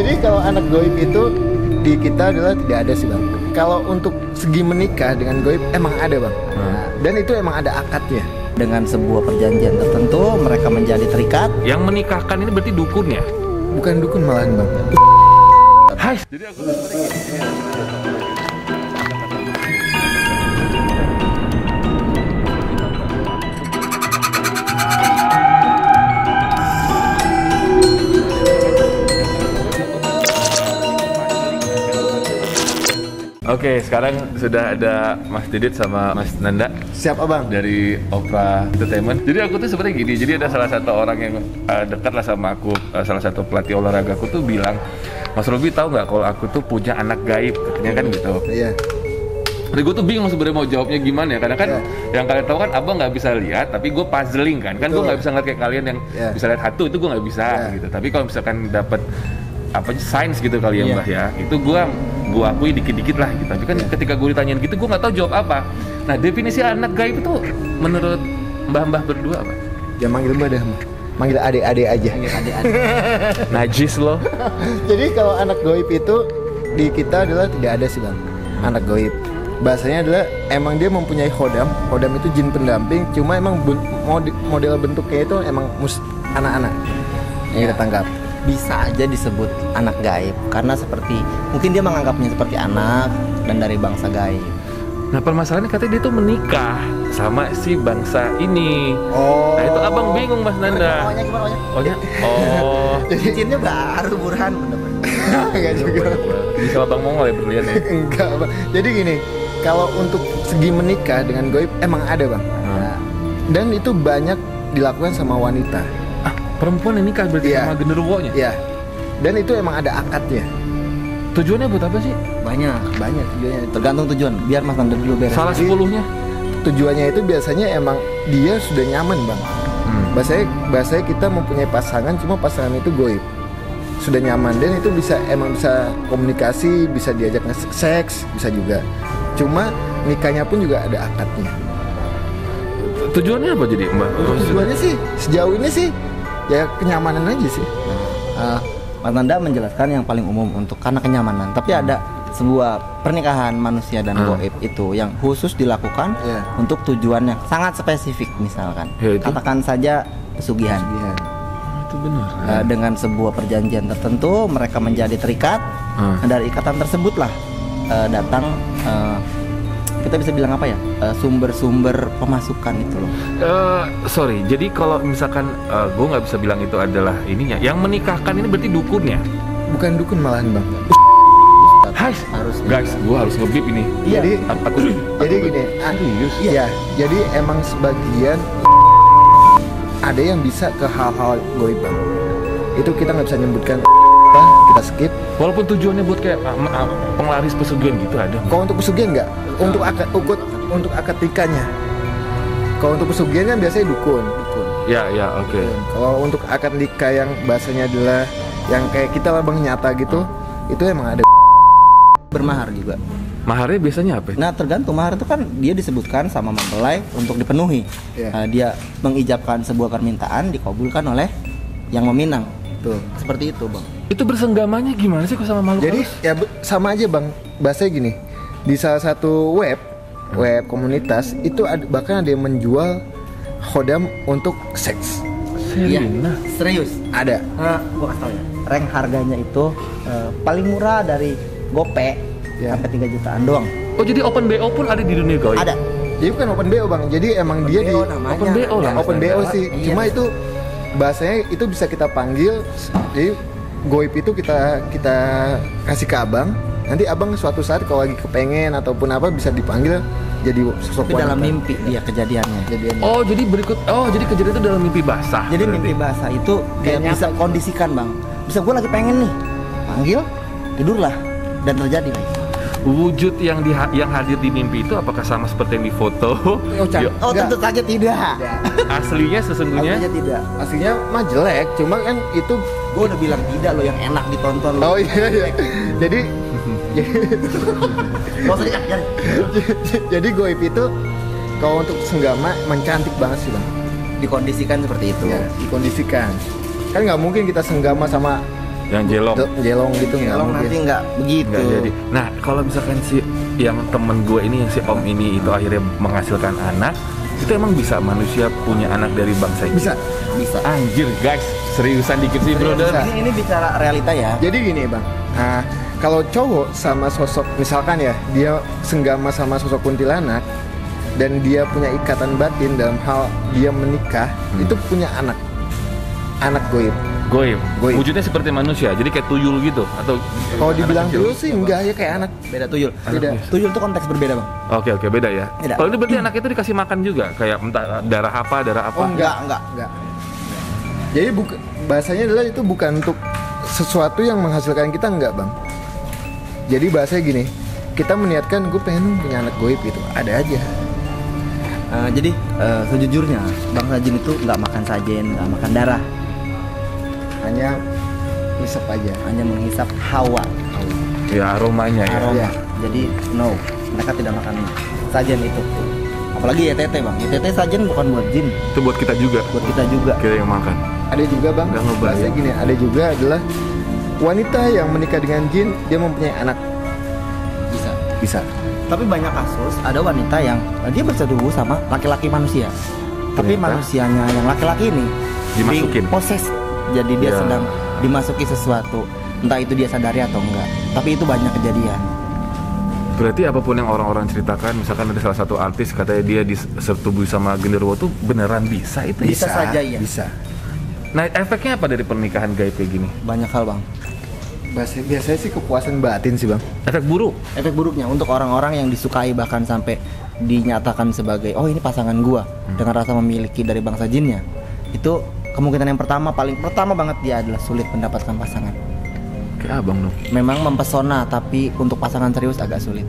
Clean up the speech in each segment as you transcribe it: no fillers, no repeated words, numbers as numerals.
Jadi kalau anak goib itu di kita adalah tidak ada sih bang. Kalau untuk segi menikah dengan goib emang ada bang. Dan itu emang ada akadnya. Dengan sebuah perjanjian tertentu mereka menjadi terikat. Yang menikahkan ini berarti dukun ya? Bukan dukun malahan bang. Hai. Jadi aku Oke, sekarang sudah ada Mas Didit sama Mas Nanda. Siapa bang? Dari Opera Entertainment. Jadi aku tuh sebenarnya gini, jadi ada salah satu orang yang dekat lah sama aku, salah satu pelatih olahraga aku tuh bilang, Mas Robi tahu nggak kalau aku tuh punya anak gaib, katanya kan gitu. Iya. Jadi gue tuh bingung sebenarnya mau jawabnya gimana ya, karena kan yang kalian tahu kan abang nggak bisa lihat, tapi gue puzzling kan gue nggak bisa ngeliat kayak kalian yang bisa lihat hantu, itu gue nggak bisa gitu. Tapi kalau misalkan dapat apa sains gitu kali ya mbah ya, itu gue akui dikit-dikit lah gitu. Tapi kan ketika gue ditanyain gitu, gue nggak tahu jawab apa. Nah, definisi anak gaib itu menurut mbah-mbah berdua apa? Ya manggil mbak dah, manggil adik-adik aja. Najis loh. Jadi kalau anak goib itu di kita adalah tidak ada sih bang. Anak goib bahasanya adalah emang dia mempunyai khodam. Khodam itu jin pendamping, cuma emang model bentuknya itu emang anak-anak yang kita tangkap. Bisa aja disebut anak gaib karena seperti mungkin dia menganggapnya seperti anak dan dari bangsa gaib. Nah, permasalahannya katanya dia tuh menikah sama si bangsa ini. Oh. Nah, itu abang bingung Mas Nanda. Gimana? Oh. Cincinnya baru Burhan Enggak juga. Bisa abang Mongol ya berlian ya? Enggak bang. Jadi gini, kalau untuk segi menikah dengan goib emang ada bang. Dan itu banyak dilakukan sama wanita. Perempuan yang nikah berarti sama genderuwonya? Iya. Dan itu emang ada akadnya. Tujuannya buat apa sih? Banyak tujuannya. Tergantung tujuan. Biar Mas Nanda dulu beres. Salah 10-nya? Tujuannya itu biasanya emang dia sudah nyaman bang. Bahasanya kita mempunyai pasangan, cuma pasangan itu goib. Sudah nyaman dan itu bisa komunikasi, bisa diajak seks, bisa juga. Cuma nikahnya pun juga ada akadnya. Tujuannya apa jadi mbak? Tujuannya sih sejauh ini sih ya kenyamanan aja sih. Mas Nanda menjelaskan yang paling umum untuk karena kenyamanan. Tapi ada sebuah pernikahan manusia dan goib itu yang khusus dilakukan untuk tujuan yang sangat spesifik, misalkan katakan saja pesugihan. Itu benar. Dengan sebuah perjanjian tertentu mereka menjadi terikat. Dari ikatan tersebutlah datang kita bisa bilang apa ya, sumber-sumber pemasukan itu loh. Sorry, jadi kalau misalkan gue nggak bisa bilang itu adalah ininya. Yang menikahkan ini berarti dukunnya? Bukan dukun malahan bang. Hai, guys, gue harus nge-beep ini. Jadi jadi gini. Iya. Jadi emang sebagian ada yang bisa ke hal-hal goib bang. Itu kita nggak bisa nyebutkan. Kita skip. Walaupun tujuannya buat kayak penglaris pesugihan gitu ada. Kalau untuk pesugihan enggak, untuk akad nikahnya. Kalau untuk pesugihan kan biasanya dukun. Ya, oke. Kalau untuk akad nikah yang bahasanya adalah yang kayak kita lah bang nyata gitu, itu emang ada. Bermahar juga. Maharnya biasanya apa? Nah, tergantung. Mahar itu kan dia disebutkan sama mempelai untuk dipenuhi. Dia mengijabkan sebuah permintaan dikabulkan oleh yang meminang. Tuh, seperti itu bang. Itu bersenggamanya gimana sih kok sama makhluk Jadi halus? ya sama aja bang. Bahasanya gini, di salah satu web komunitas itu bahkan ada yang menjual khodam untuk seks. Iya, serius ada. Gua kasih tau ya, rank harganya itu paling murah dari Gope sampai 3 jutaan doang. Oh, jadi open BO pun ada di dunia gaib? Ada. Jadi bukan open BO bang, jadi emang dia di open BO lah. Open BO sih, cuma itu bahasanya itu bisa kita panggil. Jadi goib itu kita kasih ke abang. Nanti abang suatu saat kalau lagi kepengen ataupun apa bisa dipanggil jadi sosok wanita. Dalam mimpi dia kejadiannya. Oh, jadi jadi kejadian itu dalam mimpi basah. Jadi mimpi basah itu kayak bisa kondisikan bang. Bisa gue lagi pengen nih, panggil, tidurlah dan terjadi guys. Wujud yang hadir di mimpi itu apakah sama seperti yang di foto? Tentu saja tidak. Aslinya sesungguhnya? Tidak. Aslinya mah jelek, cuma kan itu gue udah bilang tidak loh, yang enak ditonton loh. Oh iya. Jadi goib itu kalau untuk senggama mencantik banget sih bang. Dikondisikan seperti itu. Ya, dikondisikan. Kan nggak mungkin kita senggama sama Yang jelong. Jelong gitu nggak Jelong mungkin. nanti nggak begitu. Nggak jadi. Nah, kalau misalkan si yang temen gue ini, yang si om ini itu akhirnya menghasilkan anak, itu emang bisa manusia punya anak dari bangsa ini? Bisa. Bisa. Anjir guys, seriusan dikit sih brother. Bisa. Ini bicara realita ya. Jadi gini bang, kalau cowok sama sosok misalkan ya dia senggama sama sosok kuntilanak dan dia punya ikatan batin dalam hal dia menikah, itu punya anak goib. Goib. Goib. Wujudnya seperti manusia, jadi kayak tuyul gitu atau Kalau dibilang anak kecil? tuyul sih enggak ya kayak anak. Beda tuyul. Beda. Tuyul tuh konteks berbeda bang. Oke, beda ya. Beda. Kalau ini berarti anak itu dikasih makan juga, kayak entah darah apa. Oh enggak. Jadi bahasanya adalah itu bukan untuk sesuatu yang menghasilkan kita, enggak bang. Jadi bahasanya gini, kita meniatkan gue pengen punya anak goib gitu, ada aja. Jadi sejujurnya bangsa jin itu nggak makan sajen, nggak makan darah, Hanya hisap aja. hanya menghisap hawa, Ya aromanya ya. aroma. Iya. Jadi no, mereka tidak makan sajen itu. Apalagi YTT bang, YTT sajen bukan buat jin, Itu buat kita juga. buat kita juga. Kita yang makan. Ada juga bang, Nggak ngebayang. bahasanya gini, ada juga adalah wanita yang menikah dengan jin, dia mempunyai anak. Bisa. Bisa. Tapi banyak kasus ada wanita yang dia bersetubuh sama laki-laki manusia. Tapi Ternyata? manusianya yang laki-laki ini Dimasukin. proses. Jadi dia Ya. sedang dimasuki sesuatu. Entah itu dia sadari atau enggak. Tapi itu banyak kejadian. Berarti apapun yang orang-orang ceritakan, misalkan ada salah satu artis katanya dia disetubuhi sama genderuwo tuh beneran bisa itu? Bisa saja, iya. Bisa. Nah, efeknya apa dari pernikahan gaib kayak gini? Banyak hal bang. Biasanya sih kepuasan batin sih bang. Efek buruk? Efek buruknya untuk orang-orang yang disukai bahkan sampai dinyatakan sebagai oh ini pasangan gua dengan rasa memiliki dari bangsa jinnya, itu kemungkinan yang paling pertama banget dia adalah sulit mendapatkan pasangan. Kayak abang dong. Memang mempesona tapi untuk pasangan serius agak sulit.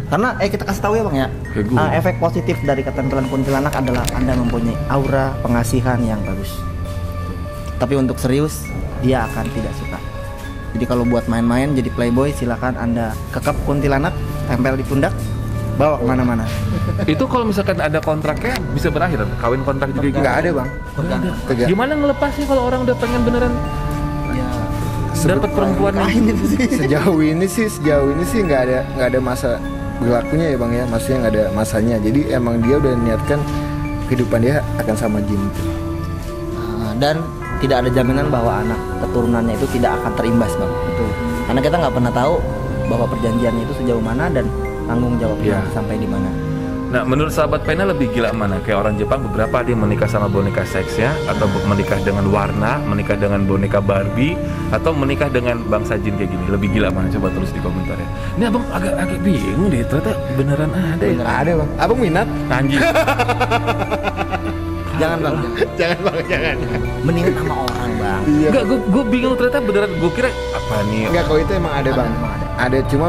Karena kita kasih tahu ya bang ya, Kayak gue. efek positif dari keterampilan kuntilanak adalah Anda mempunyai aura pengasihan yang bagus. Tapi untuk serius dia akan tidak suka. Jadi kalau buat main-main jadi playboy silakan Anda kekep kuntilanak, tempel di pundak, bawa kemana-mana. Itu kalau misalkan ada kontraknya bisa berakhir, kawin kontrak juga gitu? Nggak ada bang. Tergantung. Kagak. Gimana ngelepasnya kalau orang udah pengen beneran Ya, dapat perempuan kain itu sih. Sejauh ini sih nggak ada masa berlakunya ya bang ya. Maksudnya nggak ada masanya. Jadi emang dia udah niatkan kehidupan dia akan sama jin itu. Dan tidak ada jaminan bahwa anak keturunannya itu tidak akan terimbas bang. Betul. Karena kita nggak pernah tahu bahwa perjanjiannya itu sejauh mana dan tanggung jawabnya Ya. sampai di mana. Nah, menurut sahabat Pena lebih gila mana? Kayak orang Jepang beberapa ada yang menikah sama boneka seksnya, atau menikah dengan warna, menikah dengan boneka Barbie, atau menikah dengan bangsa jin kayak gini. Lebih gila mana? Coba tulis di komentar ya. Ini abang agak bingung deh, ternyata beneran ada ya. Ada bang. Abang minat? Anjing. Jangan bang, Jangan bang, jangan. mendingan sama orang bang. Iya. Enggak, gue bingung ternyata beneran. Gue kira apa nih? Enggak, kalau itu emang ada bang. Emang ada. Ada, cuma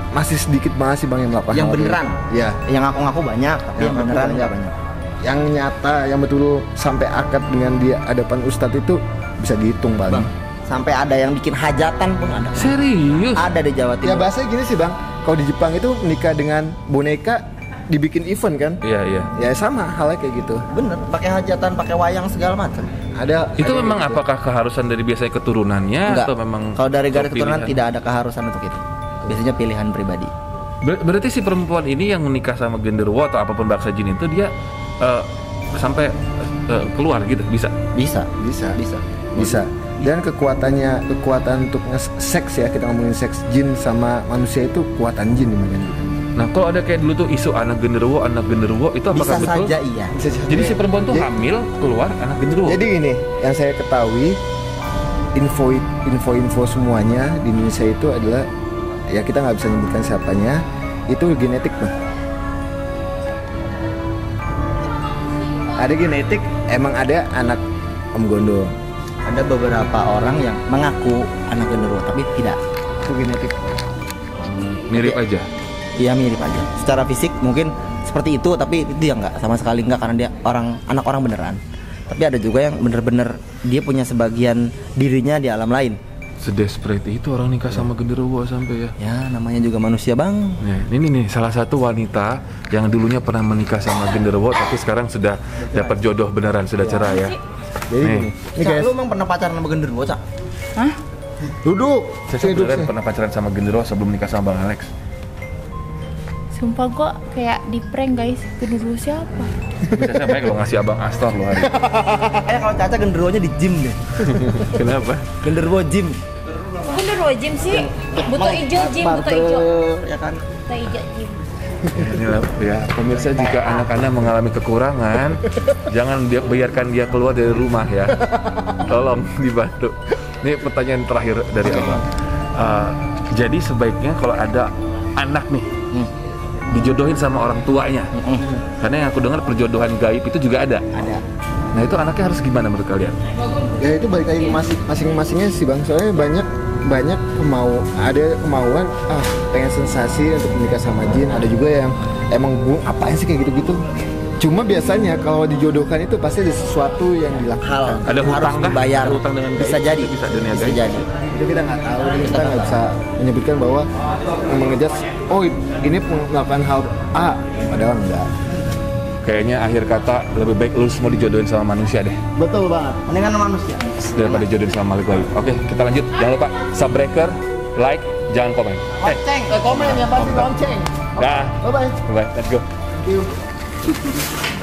masih sedikit banget sih bang yang melakukan. Yang hal itu. beneran. Iya. Yang ngaku-ngaku banyak, tapi yang ngaku beneran banyak. nggak banyak. Yang nyata, yang betul sampai akad dengan dia hadapan ustadz itu bisa dihitung bang. Bang, sampai ada yang bikin hajatan pun ada. Serius? Ada di Jawa Ya Timur. bahasanya gini sih bang. Kalau di Jepang itu nikah dengan boneka dibikin event kan? Iya, iya. Ya sama halnya kayak gitu. Bener, pakai hajatan, pakai wayang segala macam. Itu ada memang gitu. apakah keharusan dari biasanya keturunannya Enggak. atau memang Kalau dari garis keturunan pilihan? tidak ada keharusan untuk itu. Biasanya pilihan pribadi. Berarti si perempuan ini yang menikah sama genderuwo atau apapun bangsa jin itu dia sampai keluar gitu bisa? Bisa. Bisa. Dan kekuatan untuk seks ya, kita ngomongin seks jin sama manusia itu kekuatan jin dimana. Nah, kalau ada kayak dulu tuh isu anak genderuwo itu apakah Bisa betul? saja iya. Jadi si perempuan tuh hamil keluar anak genderuwo. Jadi gini, yang saya ketahui info semuanya di Indonesia itu adalah ya kita nggak bisa menyebutkan siapanya, itu genetik bang. Ada genetik, emang ada anak Om Gondo. Ada beberapa orang yang mengaku anak genderuwo tapi tidak. Itu genetik. Mirip aja. Iya mirip aja. Secara fisik mungkin seperti itu tapi itu ya enggak, sama sekali enggak karena dia anak orang beneran. Tapi ada juga yang bener-bener dia punya sebagian dirinya di alam lain. Sedesperate itu orang nikah sama genderuwo sampai ya. Ya namanya juga manusia bang. Nah, ini nih salah satu wanita yang dulunya pernah menikah sama genderuwo tapi sekarang sudah dapat jodoh beneran, sudah cerai ya. Jadi Nih. gini, ini Cak, guys, lu emang pernah pacaran sama genderuwo Cak? Hah? Duduk. Saya sebenarnya pernah pacaran sama Genderuwo sebelum nikah sama Bang Alex. Sumpah gua kayak di prank guys. Genderuwo siapa? Bisa baik lo ngasih Abang Astor lo hari. Kalau Caca genderuwonya di gym deh. Kenapa? Genderuwo gym. Genderuwo gym sih. Butuh hijau gym, butuh hijau. Ya kan. Butuh hijau gym. Inilah ya pemirsa, jika anak-anak mengalami kekurangan, jangan biarkan dia keluar dari rumah ya. Tolong dibantu. Ini pertanyaan terakhir dari Abang. Jadi sebaiknya kalau ada anak nih dijodohin sama orang tuanya, karena yang aku dengar perjodohan gaib itu juga ada. Nah itu anaknya harus gimana menurut kalian? Ya itu balik lagi masing-masingnya sih bang. Soalnya banyak ada kemauan pengen sensasi untuk menikah sama jin. Ada juga yang emang apaan sih kayak gitu-gitu. Cuma biasanya kalau dijodohkan itu pasti ada sesuatu yang dilakukan. Ada hutang kah? Dibayar. Ada hutang dengan Bisa jadi. Bisa dunia Bisa gaib. jadi. Itu kita nggak tahu, kita nggak bisa menyebutkan bahwa mengejas ini melakukan hal A, padahal enggak. Kayaknya akhir kata lebih baik lu semua dijodohin sama manusia deh Betul banget. Mendingan manusia. daripada dijodohin sama makhluk gaib. Oke, kita lanjut. Jangan lupa Subbreaker, like, jangan komen. Lonceng, komen ya pasti lonceng. Dah. Bye bye. Bye. Let's go. Thank you.